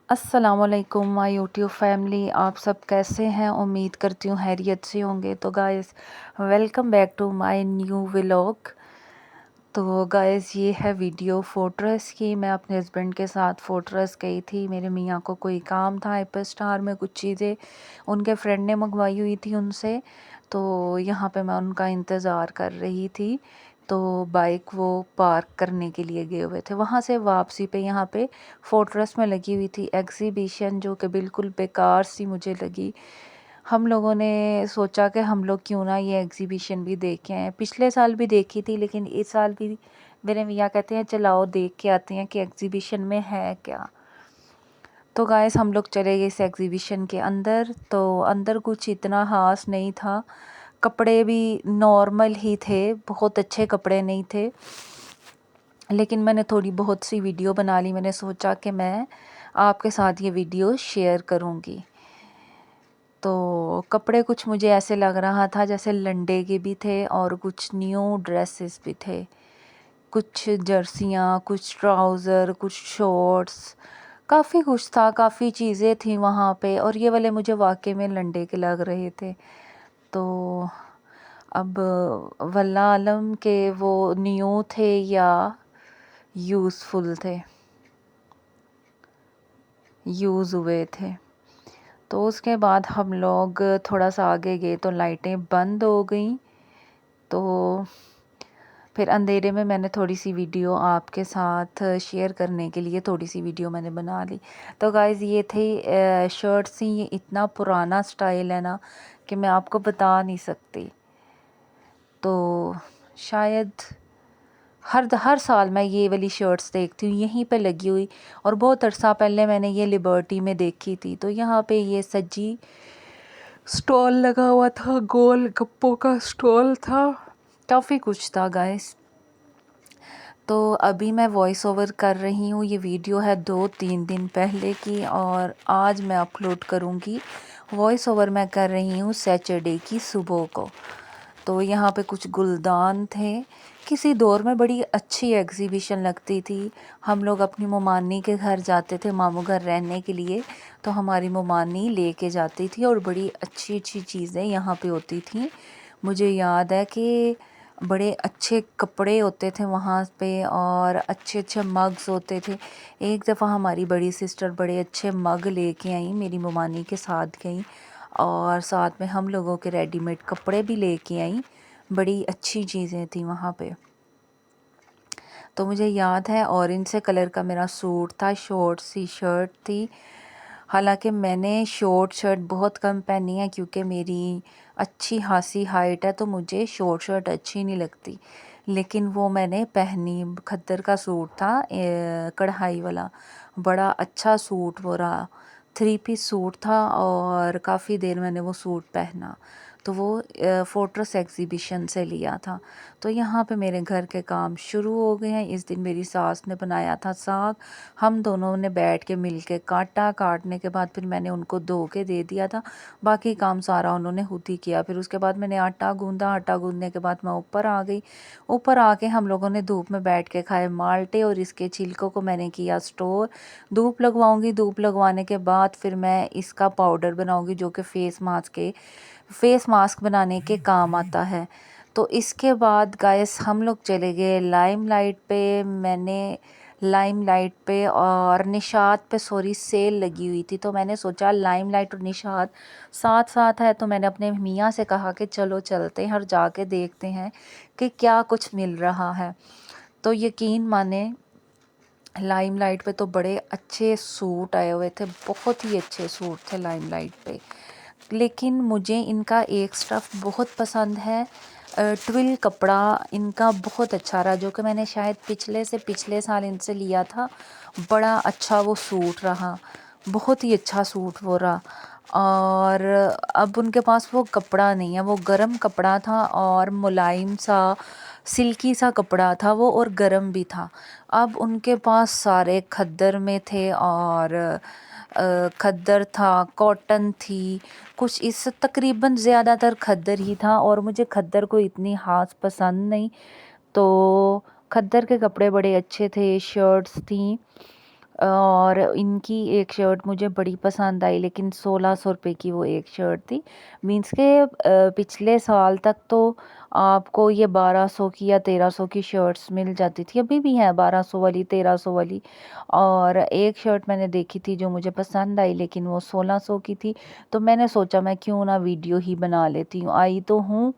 अस्सलामुअलैकुम my YouTube family, आप सब कैसे हैं? उम्मीद करती हूँ खैरियत से होंगे। तो guys, welcome back to my new vlog. तो गाइस, ये है वीडियो फोर्ट्रेस की। मैं अपने हस्बैंड के साथ फोर्ट्रेस गई थी। मेरे मियाँ को कोई काम था एप्पल स्टार में, कुछ चीज़ें उनके फ्रेंड ने मंगवाई हुई थी उनसे। तो यहाँ पे मैं उनका इंतज़ार कर रही थी। तो बाइक वो पार्क करने के लिए गए हुए थे। वहाँ से वापसी पे यहाँ पे फोर्ट्रेस में लगी हुई थी एग्जीबिशन, जो कि बिल्कुल बेकार सी मुझे लगी। हम लोगों ने सोचा कि हम लोग क्यों ना ये एग्जीबिशन भी देखें आएँ। पिछले साल भी देखी थी, लेकिन इस साल भी मेरे मियाँ कहते हैं चलाओ देख के आते हैं कि एग्जीबिशन में है क्या। तो गाइस, हम लोग चले गए इस एग्जीबिशन के अंदर। तो अंदर कुछ इतना ख़ास नहीं था, कपड़े भी नॉर्मल ही थे, बहुत अच्छे कपड़े नहीं थे। लेकिन मैंने थोड़ी बहुत सी वीडियो बना ली। मैंने सोचा कि मैं आपके साथ ये वीडियो शेयर करूँगी। तो कपड़े कुछ मुझे ऐसे लग रहा था जैसे लंडे के भी थे और कुछ न्यू ड्रेसेस भी थे, कुछ जर्सियाँ, कुछ ट्राउज़र, कुछ शॉर्ट्स, काफ़ी कुछ था, काफ़ी चीज़ें थी वहाँ पे। और ये वाले मुझे वाकई में लंडे के लग रहे थे। तो अब वल्लाह आलम के वो न्यू थे या यूज़फुल थे, यूज़ हुए थे। तो उसके बाद हम लोग थोड़ा सा आगे गए तो लाइटें बंद हो गई। तो फिर अंधेरे में मैंने थोड़ी सी वीडियो आपके साथ शेयर करने के लिए थोड़ी सी वीडियो मैंने बना ली। तो गाइज़, ये थे शर्ट्स ही। ये इतना पुराना स्टाइल है ना कि मैं आपको बता नहीं सकती। तो शायद हर साल मैं ये वाली शर्ट्स देखती हूँ यहीं पे लगी हुई। और बहुत अरसा पहले मैंने ये लिबर्टी में देखी थी। तो यहाँ पे ये सज्जी स्टॉल लगा हुआ था, गोल गप्पों का स्टॉल था, काफ़ी कुछ था गाइस। तो अभी मैं वॉइस ओवर कर रही हूँ। ये वीडियो है 2-3 दिन पहले की और आज मैं अपलोड करूँगी। वॉइस ओवर मैं कर रही हूँ सैटरडे की सुबह को। तो यहाँ पे कुछ गुलदान थे। किसी दौर में बड़ी अच्छी एग्जीबिशन लगती थी। हम लोग अपनी ममानी के घर जाते थे मामू घर रहने के लिए। तो हमारी ममानी लेके जाती थी और बड़ी अच्छी अच्छी चीज़ें यहाँ पे होती थी। मुझे याद है कि बड़े अच्छे कपड़े होते थे वहाँ पे और अच्छे अच्छे मग्स होते थे। एक दफ़ा हमारी बड़ी सिस्टर बड़े अच्छे मग लेके आई, मेरी ममानी के साथ गई और साथ में हम लोगों के रेडीमेड कपड़े भी लेके आई। बड़ी अच्छी चीज़ें थी वहाँ पे। तो मुझे याद है ऑरेंज से कलर का मेरा सूट था, शॉर्ट सी शर्ट थी। हालांकि मैंने शॉर्ट शर्ट बहुत कम पहनी है क्योंकि मेरी अच्छी खासी हाइट है, तो मुझे शॉर्ट शर्ट अच्छी नहीं लगती। लेकिन वो मैंने पहनी। खद्दर का सूट था, कढ़ाई वाला, बड़ा अच्छा सूट वो रहा। 3 पीस सूट था और काफ़ी देर मैंने वो सूट पहना। तो वो फोर्ट्रेस एग्जीबिशन से लिया था। तो यहाँ पे मेरे घर के काम शुरू हो गए हैं। इस दिन मेरी सास ने बनाया था साग। हम दोनों ने बैठ के मिल के काटा। काटने के बाद फिर मैंने उनको धो के दे दिया था। बाकी काम सारा उन्होंने खुद ही किया। फिर उसके बाद मैंने आटा गूंदा। आटा गूंदने के बाद मैं ऊपर आ गई। ऊपर आके हम लोगों ने धूप में बैठ के खाए माल्टे और इसके छिलकों को मैंने किया स्टोर। धूप लगवाऊंगी। धूप लगवाने के बाद फिर मैं इसका पाउडर बनाऊंगी जो कि फेस मास्क बनाने के काम आता है। तो इसके बाद गाइस हम लोग चले गए लाइमलाइट पे। मैंने लाइमलाइट पे और निशात पे सेल लगी हुई थी। तो मैंने सोचा लाइमलाइट और निशात साथ साथ है, तो मैंने अपने मियाँ से कहा कि चलो चलते हैं और जाके देखते हैं कि क्या कुछ मिल रहा है। तो यकीन माने, लाइमलाइट पे तो बड़े अच्छे सूट आए हुए थे, बहुत ही अच्छे सूट थे लाइमलाइट पे। लेकिन मुझे इनका एक स्टफ़ बहुत पसंद है। ट्विल कपड़ा इनका बहुत अच्छा रहा, जो कि मैंने शायद पिछले साल इनसे लिया था। बड़ा अच्छा वो सूट रहा, बहुत ही अच्छा सूट वो रहा। और अब उनके पास वो कपड़ा नहीं है, वो गरम कपड़ा था और मुलायम सा सिल्की सा कपड़ा था वो, और गरम भी था। अब उनके पास सारे खद्दर में थे और खद्दर था, कॉटन थी, कुछ इस तकरीबन ज़्यादातर खद्दर ही था। और मुझे खद्दर को इतनी ख़ास पसंद नहीं। तो खद्दर के कपड़े बड़े अच्छे थे, शर्ट्स थी। और इनकी एक शर्ट मुझे बड़ी पसंद आई, लेकिन 1600 रुपये की वो एक शर्ट थी। मीन्स के पिछले साल तक तो आपको ये 1200 की या 1300 की शर्ट्स मिल जाती थी, अभी भी हैं 1200 वाली, 1300 वाली। और एक शर्ट मैंने देखी थी जो मुझे पसंद आई, लेकिन वो 1600 की थी। तो मैंने सोचा मैं क्यों ना वीडियो ही बना लेती हूँ। आई तो हूँ,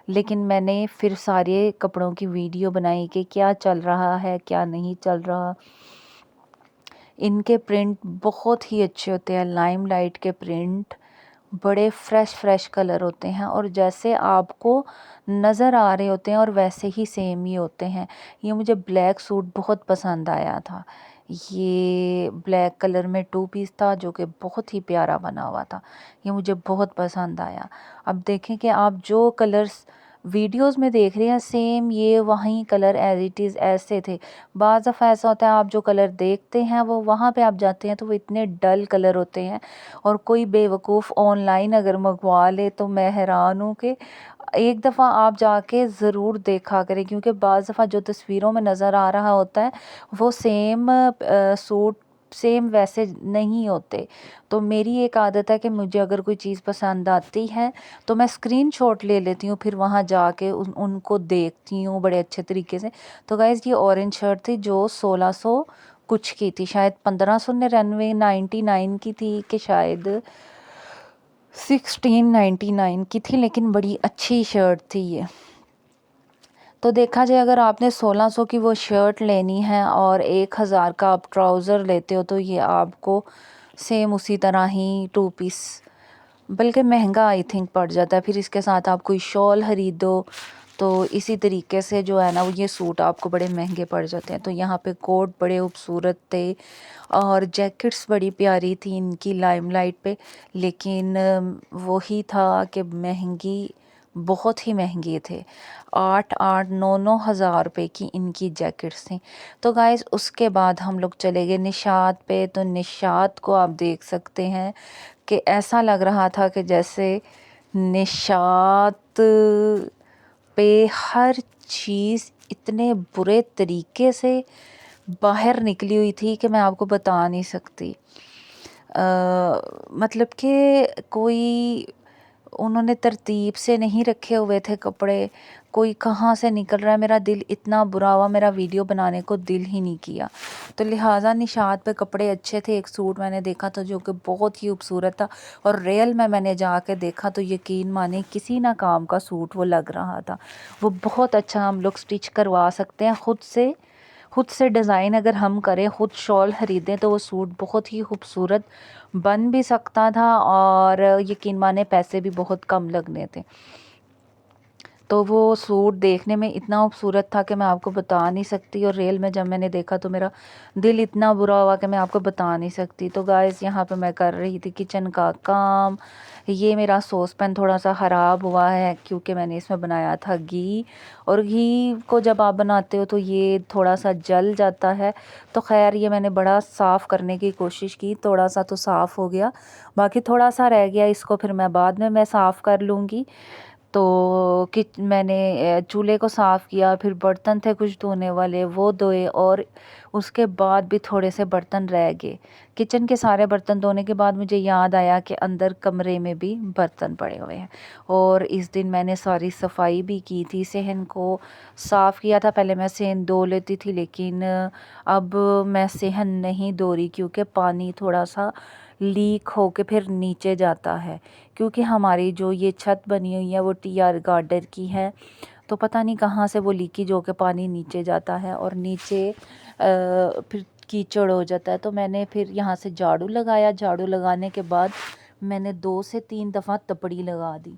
लेकिन मैंने फिर सारे कपड़ों की वीडियो बनाई कि क्या चल रहा है क्या नहीं चल रहा। इनके प्रिंट बहुत ही अच्छे होते हैं, लाइम लाइट के प्रिंट, बड़े फ्रेश कलर होते हैं और जैसे आपको नज़र आ रहे होते हैं और वैसे ही सेम ही होते हैं। ये मुझे ब्लैक सूट बहुत पसंद आया था। ये ब्लैक कलर में 2 पीस था जो कि बहुत ही प्यारा बना हुआ था। ये मुझे बहुत पसंद आया। अब देखें कि आप जो कलर्स वीडियोस में देख रहे हैं सेम ये वहीं कलर एज इट इज़ ऐसे थे। बाज़ दफ़ा ऐसा होता है आप जो कलर देखते हैं वो वहाँ पे आप जाते हैं तो वो इतने डल कलर होते हैं, और कोई बेवकूफ़ ऑनलाइन अगर मंगवा ले तो मैं हैरान हूँ कि एक दफ़ा आप जाके ज़रूर देखा करें, क्योंकि बाज़ दफ़ा जो तस्वीरों में नज़र आ रहा होता है वो सेम सूट सेम वैसे नहीं होते। तो मेरी एक आदत है कि मुझे अगर कोई चीज़ पसंद आती है तो मैं स्क्रीनशॉट ले लेती हूँ, फिर वहाँ जाके उनको देखती हूँ बड़े अच्छे तरीके से। तो गाइज़ ये ऑरेंज शर्ट थी जो 1600 कुछ की थी, शायद 1599 99 की थी कि शायद 1699 की थी, लेकिन बड़ी अच्छी शर्ट थी ये। तो देखा जाए अगर आपने 1600 की वो शर्ट लेनी है और 1000 का आप ट्राउज़र लेते हो तो ये आपको सेम उसी तरह ही 2 पीस, बल्कि महंगा आई थिंक पड़ जाता है। फिर इसके साथ आप कोई शॉल ख़रीदो तो इसी तरीके से जो है ना वो ये सूट आपको बड़े महंगे पड़ जाते हैं। तो यहाँ पे कोट बड़े खूबसूरत थे और जैकेट्स बड़ी प्यारी थी इनकी लाइमलाइट पे, लेकिन वही था कि महंगी, बहुत ही महंगे थे। 8-8 9-9 हज़ार रुपये की इनकी जैकेट्स थी। तो गाइस उसके बाद हम लोग चले गए निशात पे। तो निशात को आप देख सकते हैं कि ऐसा लग रहा था कि जैसे निशात पे हर चीज़ इतने बुरे तरीके से बाहर निकली हुई थी कि मैं आपको बता नहीं सकती। मतलब कि कोई उन्होंने तरतीब से नहीं रखे हुए थे कपड़े, कोई कहाँ से निकल रहा है। मेरा दिल इतना बुरा हुआ, मेरा वीडियो बनाने को दिल ही नहीं किया। तो लिहाजा निशात पे कपड़े अच्छे थे। एक सूट मैंने देखा था जो कि बहुत ही खूबसूरत था और रियल में मैंने जाके देखा तो यकीन माने किसी ना काम का सूट वो लग रहा था। वो बहुत अच्छा हम लोग स्टिच करवा सकते हैं खुद से डिज़ाइन अगर हम करें, खुद शॉल ख़रीदें तो वो सूट बहुत ही खूबसूरत बन भी सकता था और यकीन माने पैसे भी बहुत कम लगने थे। तो वो सूट देखने में इतना खूबसूरत था कि मैं आपको बता नहीं सकती, और रियल में जब मैंने देखा तो मेरा दिल इतना बुरा हुआ कि मैं आपको बता नहीं सकती। तो गाइस यहाँ पे मैं कर रही थी किचन का काम। ये मेरा सॉस पैन थोड़ा सा ख़राब हुआ है क्योंकि मैंने इसमें बनाया था घी, और घी को जब आप बनाते हो तो ये थोड़ा सा जल जाता है। तो खैर ये मैंने बड़ा साफ़ करने की कोशिश की, थोड़ा सा तो साफ़ हो गया, बाकी थोड़ा सा रह गया, इसको फिर मैं बाद में साफ़ कर लूँगी। तो कि मैंने चूल्हे को साफ़ किया, फिर बर्तन थे कुछ धोने वाले वो धोए, और उसके बाद भी थोड़े से बर्तन रह गए। किचन के सारे बर्तन धोने के बाद मुझे याद आया कि अंदर कमरे में भी बर्तन पड़े हुए हैं, और इस दिन मैंने सारी सफाई भी की थी, सहन को साफ़ किया था। पहले मैं सहन धो लेती थी, लेकिन अब मैं सहन नहीं धो रही क्योंकि पानी थोड़ा सा लीक होके फिर नीचे जाता है, क्योंकि हमारी जो ये छत बनी हुई है वो टीआर गार्डर की है। तो पता नहीं कहाँ से वो लीकेज होके पानी नीचे जाता है और नीचे फिर कीचड़ हो जाता है। तो मैंने फिर यहाँ से झाड़ू लगाया, झाड़ू लगाने के बाद मैंने 2 से 3 दफ़ा तपड़ी लगा दी।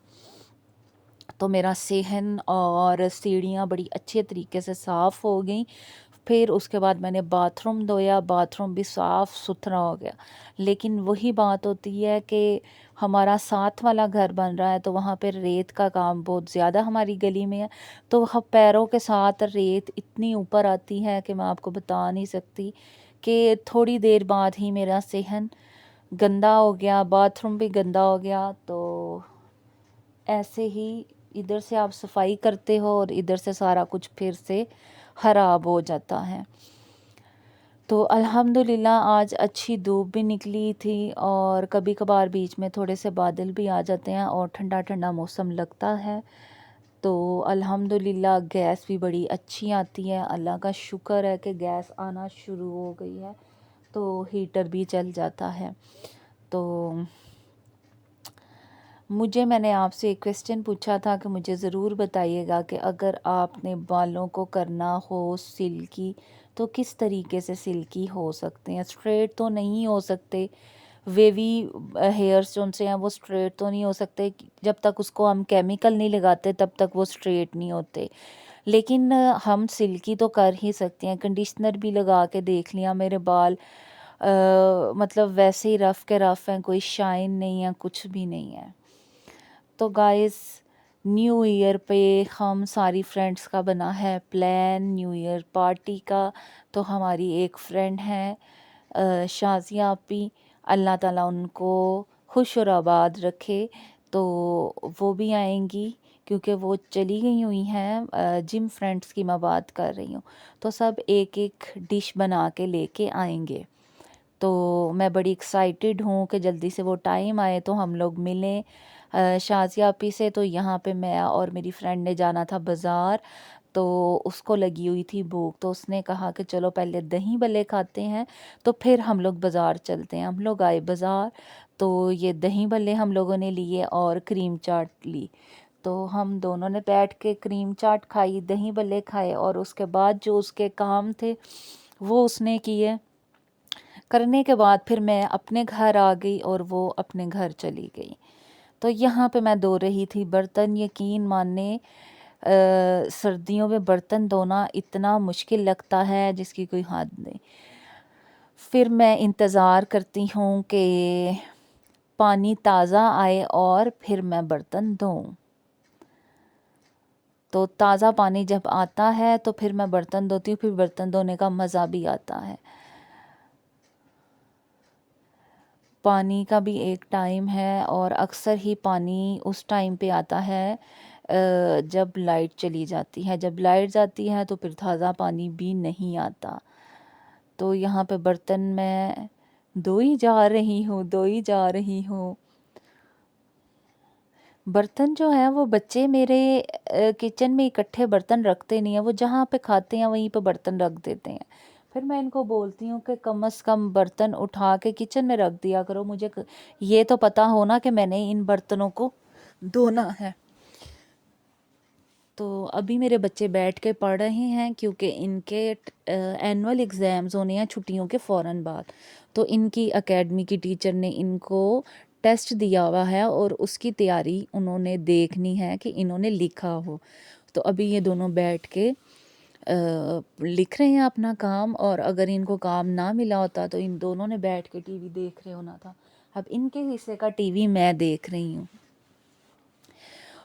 तो मेरा सहन और सीढ़ियाँ बड़ी अच्छे तरीके से साफ़ हो गई। फिर उसके बाद मैंने बाथरूम धोया, बाथरूम भी साफ़ सुथरा हो गया। लेकिन वही बात होती है कि हमारा साथ वाला घर बन रहा है तो वहाँ पे रेत का काम बहुत ज़्यादा हमारी गली में है। तो वह पैरों के साथ रेत इतनी ऊपर आती है कि मैं आपको बता नहीं सकती, कि थोड़ी देर बाद ही मेरा सहन गंदा हो गया, बाथरूम भी गंदा हो गया। तो ऐसे ही इधर से आप सफाई करते हो और इधर से सारा कुछ फिर से ख़राब हो जाता है। तो अल्हम्दुलिल्लाह आज अच्छी धूप भी निकली थी और कभी कभार बीच में थोड़े से बादल भी आ जाते हैं और ठंडा ठंडा मौसम लगता है। तो अल्हम्दुलिल्लाह गैस भी बड़ी अच्छी आती है, अल्लाह का शुक्र है कि गैस आना शुरू हो गई है, तो हीटर भी चल जाता है। तो मैंने आपसे एक क्वेश्चन पूछा था कि मुझे ज़रूर बताइएगा कि अगर आपने बालों को करना हो सिल्की तो किस तरीके से सिल्की हो सकते हैं। स्ट्रेट तो नहीं हो सकते, वेवी हेयर्स जो उनसे हैं वो स्ट्रेट तो नहीं हो सकते, जब तक उसको हम केमिकल नहीं लगाते तब तक वो स्ट्रेट नहीं होते। लेकिन हम सिल्की तो कर ही सकते हैं। कंडीशनर भी लगा के देख लिया, मेरे बाल मतलब वैसे ही रफ़ के रफ़ हैं, कोई शाइन नहीं है, कुछ भी नहीं है। तो गाइस न्यू ईयर पे हम सारी फ्रेंड्स का बना है प्लान न्यू ईयर पार्टी का। तो हमारी एक फ्रेंड है शाज़िया आपी, अल्लाह ताला उनको खुश और आबाद रखे। तो वो भी आएंगी क्योंकि वो चली गई हुई हैं, जिम फ्रेंड्स की मैं बात कर रही हूँ। तो सब एक एक डिश बना के लेके आएंगे। तो मैं बड़ी एक्साइटेड हूँ कि जल्दी से वो टाइम आए तो हम लोग मिलें। शाज़िया आपी से तो यहाँ पे मैं और मेरी फ्रेंड ने जाना था बाज़ार, तो उसको लगी हुई थी भूख, तो उसने कहा कि चलो पहले दही भल्ले खाते हैं तो फिर हम लोग बाज़ार चलते हैं। हम लोग आए बाज़ार, तो ये दही भल्ले हम लोगों ने लिए और क्रीम चाट ली। तो हम दोनों ने बैठ के क्रीम चाट खाई, दही भल्ले खाए और उसके बाद जो उसके काम थे वो उसने किए। करने के बाद फिर मैं अपने घर आ गई और वो अपने घर चली गई। तो यहाँ पे मैं धो रही थी बर्तन। यकीन माने सर्दियों में बर्तन धोना इतना मुश्किल लगता है जिसकी कोई हद नहीं। फिर मैं इंतज़ार करती हूँ कि पानी ताज़ा आए और फिर मैं बर्तन धोऊं। तो ताज़ा पानी जब आता है तो फिर मैं बर्तन धोती हूँ, फिर बर्तन धोने का मज़ा भी आता है। पानी का भी एक टाइम है और अक्सर ही पानी उस टाइम पे आता है जब लाइट चली जाती है। जब लाइट जाती है तो फिर ताज़ा पानी भी नहीं आता। तो यहाँ पे बर्तन मैं धो ही जा रही हूँ, धो ही जा रही हूँ। बर्तन जो है वो बच्चे मेरे किचन में इकट्ठे बर्तन रखते नहीं हैं, वो जहाँ पे खाते हैं वहीं पे बर्तन रख देते हैं। फिर मैं इनको बोलती हूँ कि कम से कम बर्तन उठा के किचन में रख दिया करो, मुझे ये तो पता हो ना कि मैंने इन बर्तनों को धोना है। तो अभी मेरे बच्चे बैठ के पढ़ रहे हैं क्योंकि इनके एनुअल एग्ज़ाम्स होने हैं छुट्टियों के फ़ौरन बाद। तो इनकी एकेडमी की टीचर ने इनको टेस्ट दिया हुआ है और उसकी तैयारी उन्होंने देखनी है कि इन्होंने लिखा हो। तो अभी ये दोनों बैठ के लिख रहे हैं अपना काम, और अगर इनको काम ना मिला होता तो इन दोनों ने बैठ के टीवी देख रहे होना था। अब इनके हिस्से का टीवी मैं देख रही हूँ।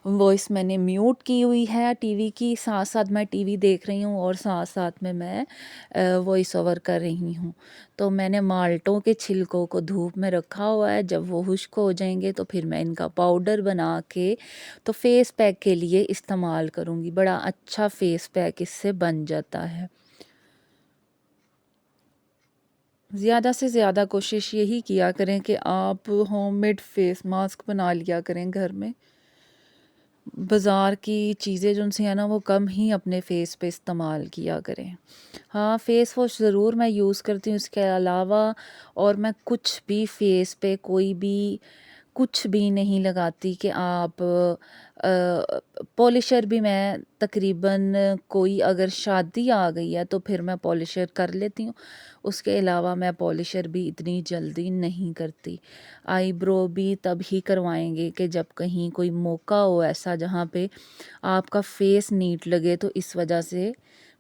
वॉइस मैंने म्यूट की हुई है टीवी की, साथ साथ मैं टीवी देख रही हूँ और साथ साथ में मैं वॉइस ओवर कर रही हूँ। तो मैंने माल्टों के छिलकों को धूप में रखा हुआ है, जब वो खुश्क हो जाएंगे तो फिर मैं इनका पाउडर बना के तो फेस पैक के लिए इस्तेमाल करूँगी। बड़ा अच्छा फेस पैक इससे बन जाता है। ज़्यादा से ज़्यादा कोशिश यही किया करें कि आप होममेड फेस मास्क बना लिया करें घर में। बाज़ार की चीज़ें जो उनसे हैं ना वो कम ही अपने फेस पे इस्तेमाल किया करें। हाँ, फेस वॉश ज़रूर मैं यूज़ करती हूँ इसके अलावा, और मैं कुछ भी फेस पे कोई भी कुछ भी नहीं लगाती कि आप पॉलिशर भी मैं तकरीबन कोई अगर शादी आ गई है तो फिर मैं पॉलिशर कर लेती हूँ। उसके अलावा मैं पॉलिशर भी इतनी जल्दी नहीं करती। आईब्रो भी तब ही करवाएंगे कि जब कहीं कोई मौका हो ऐसा जहाँ पे आपका फेस नीट लगे, तो इस वजह से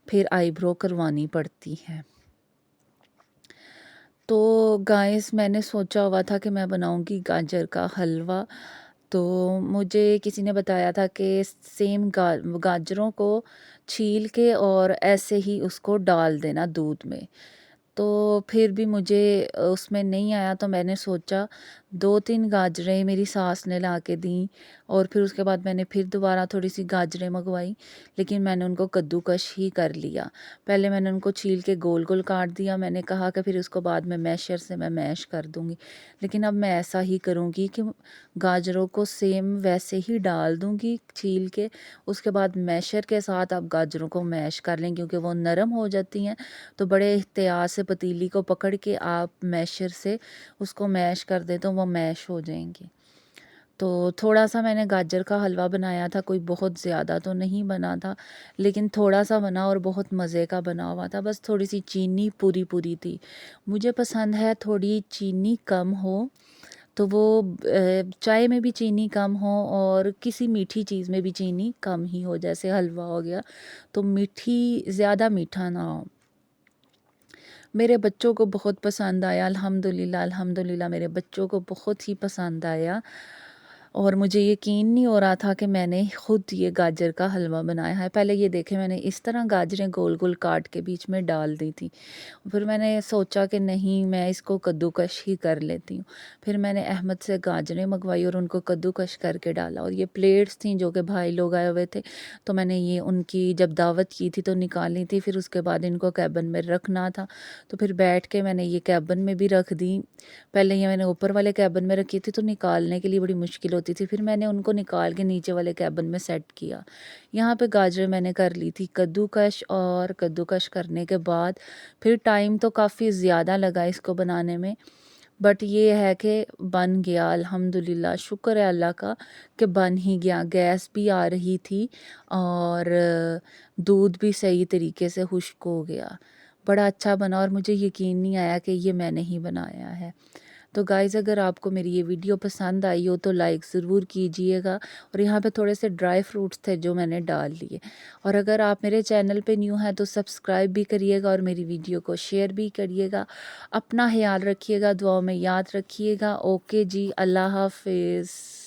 फिर आईब्रो करवानी पड़ती है। तो गाइस मैंने सोचा हुआ था कि मैं बनाऊंगी गाजर का हलवा। तो मुझे किसी ने बताया था कि सेम गाजरों को छील के और ऐसे ही उसको डाल देना दूध में। तो फिर भी मुझे उसमें नहीं आया, तो मैंने सोचा 2-3 गाजरें मेरी सास ने ला के दी और फिर उसके बाद मैंने फिर दोबारा थोड़ी सी गाजरें मंगवाई, लेकिन मैंने उनको कद्दूकश ही कर लिया। पहले मैंने उनको छील के गोल गोल काट दिया, मैंने कहा कि फिर उसको बाद में मैशर से मैं मैश कर दूँगी, लेकिन अब मैं ऐसा ही करूँगी कि गाजरों को सेम वैसे ही डाल दूँगी छील के, उसके बाद मैशर के साथ आप गाजरों को मैश कर लें, क्योंकि वो नरम हो जाती हैं। तो बड़े एहतियात से पतीली को पकड़ के आप मैशर से उसको मैश कर दें तो वो मैश हो जाएंगी। तो थोड़ा सा मैंने गाजर का हलवा बनाया था, कोई बहुत ज़्यादा तो नहीं बना था, लेकिन थोड़ा सा बना और बहुत मज़े का बना हुआ था। बस थोड़ी सी चीनी पूरी पूरी थी। मुझे पसंद है थोड़ी चीनी कम हो, तो वो चाय में भी चीनी कम हो और किसी मीठी चीज़ में भी चीनी कम ही हो, जैसे हलवा हो गया तो मीठी ज़्यादा मीठा ना हो। मेरे बच्चों को बहुत पसंद आया, अल्हम्दुलिल्लाह अल्हम्दुलिल्लाह मेरे बच्चों को बहुत ही पसंद आया और मुझे यकीन नहीं हो रहा था कि मैंने ख़ुद ये गाजर का हलवा बनाया है। पहले ये देखें, मैंने इस तरह गाजरें गोल गोल काट के बीच में डाल दी थी। फिर मैंने सोचा कि नहीं, मैं इसको कद्दूकश ही कर लेती हूँ। फिर मैंने अहमद से गाजरें मंगवाई और उनको कद्दूकश करके डाला, और ये प्लेट्स थी जो कि भाई लोग आए हुए थे, तो मैंने ये उनकी जब दावत की थी तो निकाली थी। फिर उसके बाद इनको कैबिन में रखना था, तो फिर बैठ के मैंने ये कैबिन में भी रख दी। पहले ये मैंने ऊपर वाले कैबिन में रखी थी तो निकालने के लिए बड़ी मुश्किल होती थी, फिर मैंने उनको निकाल के नीचे वाले कैबिन में सेट किया। यहाँ पे गाजरें मैंने कर ली थी कद्दूकश, और कद्दूकश करने के बाद फिर टाइम तो काफ़ी ज़्यादा लगा इसको बनाने में, बट ये है कि बन गया अल्हम्दुलिल्लाह। शुक्र है अल्लाह का कि बन ही गया। गैस भी आ रही थी और दूध भी सही तरीके से खुश्क हो गया। बड़ा अच्छा बना और मुझे यकीन नहीं आया कि ये मैंने ही बनाया है। तो गाइज़, अगर आपको मेरी ये वीडियो पसंद आई हो तो लाइक ज़रूर कीजिएगा, और यहाँ पे थोड़े से ड्राई फ्रूट्स थे जो मैंने डाल लिए। और अगर आप मेरे चैनल पे न्यू हैं तो सब्सक्राइब भी करिएगा और मेरी वीडियो को शेयर भी करिएगा। अपना ख्याल रखिएगा, दुआओं में याद रखिएगा। ओके जी, अल्लाह हाफ़िज़।